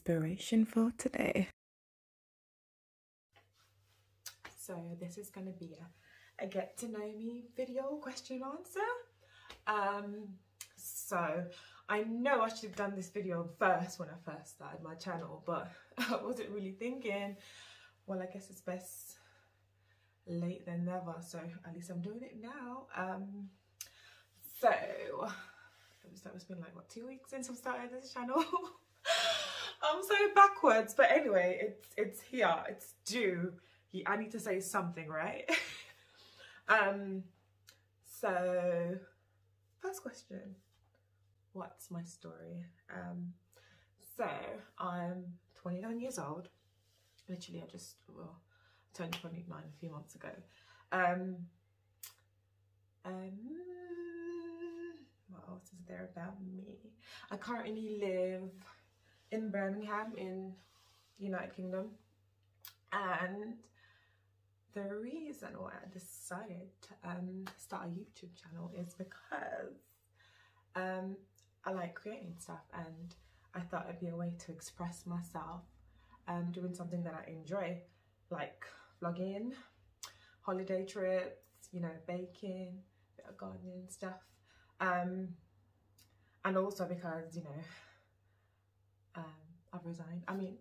inspiration for today. So this is going to be a get to know me video, question answer. So I know I should have done this video first when I first started my channel, but I wasn't really thinking, well, I guess it's best late than never, so at least I'm doing it now. So it's been like, what, 2 weeks since I've started this channel? I'm so backwards, but anyway, it's here, it's due. I need to say something, right? So first question, what's my story? So I'm 29 years old. Literally, I just turned 29 a few months ago. What else is there about me? I currently live in Birmingham in United Kingdom, and the reason why I decided to start a YouTube channel is because I like creating stuff, and I thought it'd be a way to express myself, doing something that I enjoy, like vlogging, holiday trips, baking, bit of gardening stuff, and also because I've resigned. I mean,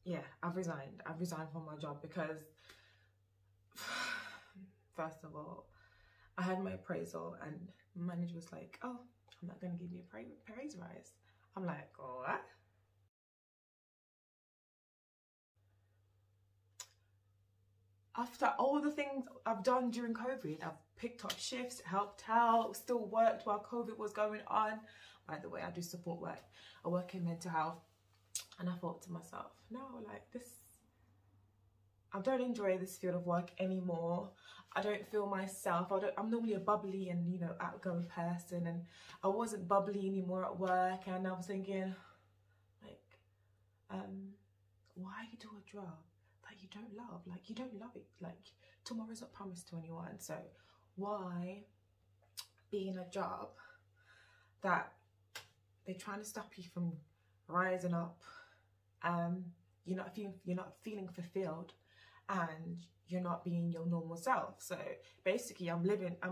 yeah, I've resigned from my job because first of all, I had my appraisal and my manager was like, oh, I'm not going to give you a praise rise. I'm like, what? After all the things I've done during COVID, I've picked up shifts, helped out, still worked while COVID was going on. By the way, I do support work. I work in mental health. And I thought to myself, no, like this, I don't enjoy this field of work anymore. I don't feel myself. I'm normally a bubbly and, outgoing person, and I wasn't bubbly anymore at work. And I was thinking, like, why do a job that you don't love? Like, you don't love it. Like, tomorrow's not promised to anyone. So why be in a job that they're trying to stop you from rising up? You're not feeling fulfilled, and you're not being your normal self. So basically I'm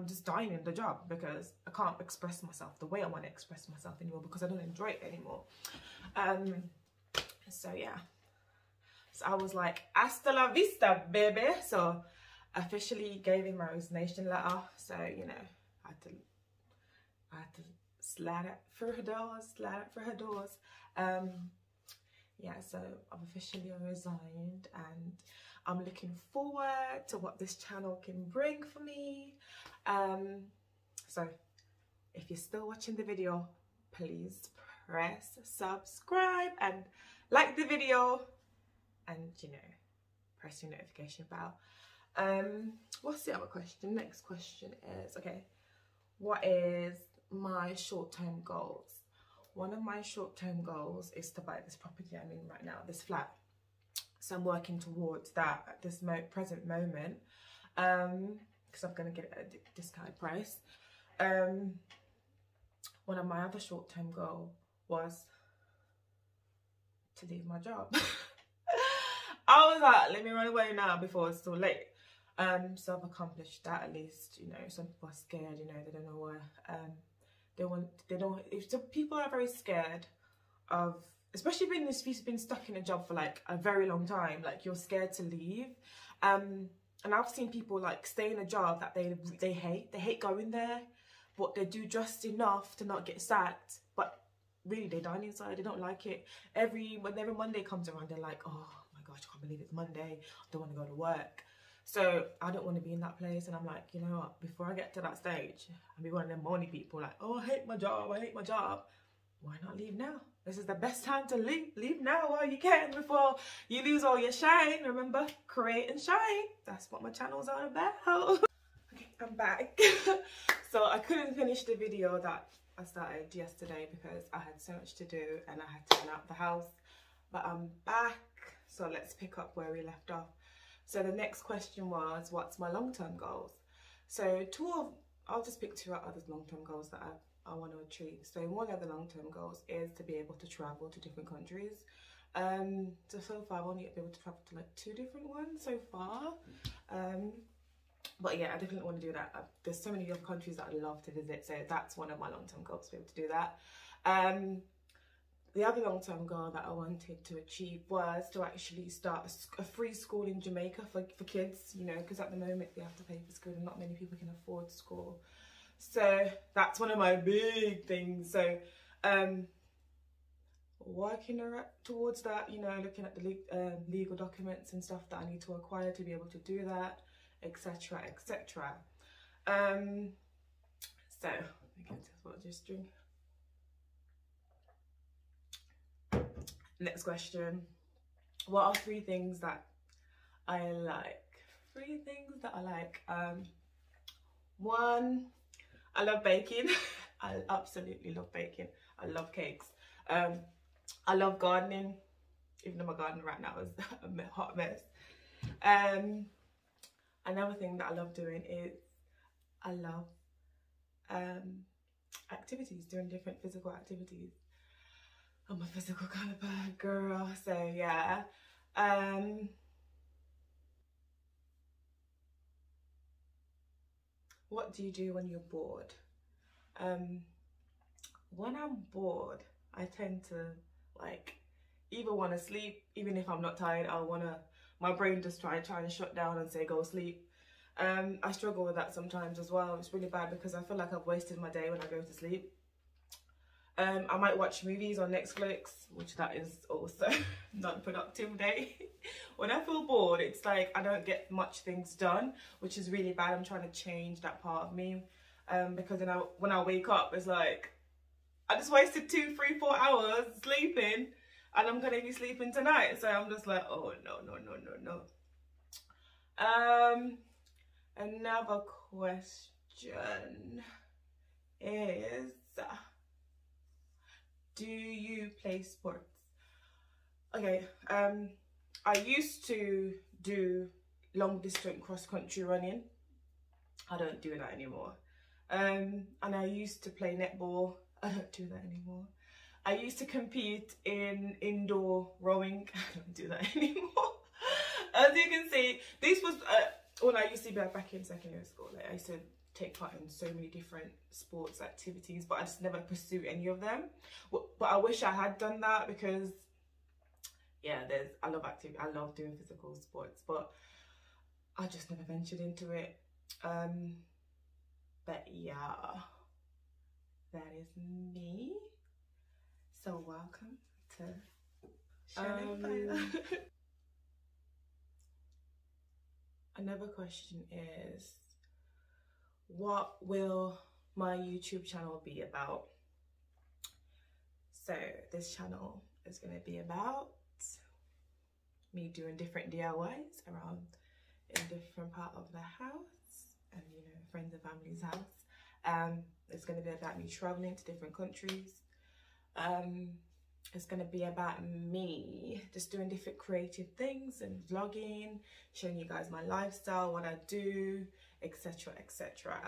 just dying in the job because I can't express myself the way I want to express myself anymore because I don't enjoy it anymore. So yeah, so I was like, hasta la vista, baby. So I officially gave in my resignation letter. So I had to slide it through her doors. Yeah, so I've officially resigned, and I'm looking forward to what this channel can bring for me. So if you're still watching the video, please press subscribe and like the video, and press your notification bell. What's the other question? Next question is, okay, what is my short-term goals? One of my short-term goals is to buy this property I'm in right now, this flat. So I'm working towards that at this present moment, because I'm going to get it at a discounted price. One of my other short-term goals was to leave my job. I was like, let me run away now before it's too late. So I've accomplished that at least. Some people are scared. They don't know where. People are very scared of, especially when you've been stuck in a job for like a very long time, like you're scared to leave. And I've seen people like stay in a job that they hate going there, but they do just enough to not get sacked, but really they're dying inside, they don't like it. Whenever Monday comes around, they're like, oh my gosh, I can't believe it's Monday, I don't want to go to work. So I don't want to be in that place, and I'm like, you know what, before I get to that stage, I'll be one of them moany people like, oh, I hate my job, why not leave now? This is the best time to leave now while you can, before you lose all your shine. Remember, create and shine. That's what my channel's all about. Okay, I'm back. So I couldn't finish the video that I started yesterday because I had so much to do and I had to run out the house, but I'm back. So let's pick up where we left off. So the next question was, what's my long-term goals? So I'll just pick two other long-term goals that I want to achieve. So one of the long-term goals is to be able to travel to different countries. So far I've only been able to travel to like 2 different ones so far. But yeah, I definitely want to do that. There's so many other countries that I'd love to visit, so that's one of my long-term goals, to be able to do that. The other long-term goal that I wanted to achieve was to actually start a free school in Jamaica for kids, you know, because at the moment they have to pay for school and not many people can afford school. So that's one of my big things. So working towards that, you know, looking at the legal documents and stuff that I need to acquire to be able to do that, etc, etc. So again, that's what I just drink. Next question. What are 3 things that I like? 3 things that I like. 1, I love baking. I absolutely love baking. I love cakes. I love gardening, even though my garden right now is a hot mess. Another thing that I love doing is I love activities, doing different physical activities. I'm a physical kind of bad girl, so yeah. What do you do when you're bored? When I'm bored, I tend to like either want to sleep, even if I'm not tired. My brain just try and shut down and say go sleep. I struggle with that sometimes as well. It's really bad because I feel like I've wasted my day when I go to sleep. I might watch movies on Netflix, which that is also not a productive day. When I feel bored, it's like I don't get much things done, which is really bad. I'm trying to change that part of me, because then when I wake up, it's like I just wasted 2, 3, 4 hours sleeping, and I'm gonna be sleeping tonight. So I'm just like, oh no, no, no, no, no. Another question is, do you play sports? Okay, I used to do long distance cross country running. I don't do that anymore. And I used to play netball. I don't do that anymore. I used to compete in indoor rowing. I don't do that anymore. As you can see, this was when I used to be back in secondary school. Like, I used to take part in so many different sports activities, but I just never pursued any of them. But I wish I had done that, because yeah, I love doing physical sports, but I just never ventured into it. But yeah, that is me. So welcome to Shanempire. Another question is, what will my YouTube channel be about? So this channel is going to be about me doing different DIYs around in different part of the house, and you know, friends and family's house. It's going to be about me traveling to different countries. It's going to be about me just doing different creative things and vlogging, showing you guys my lifestyle, what I do, etc, etc.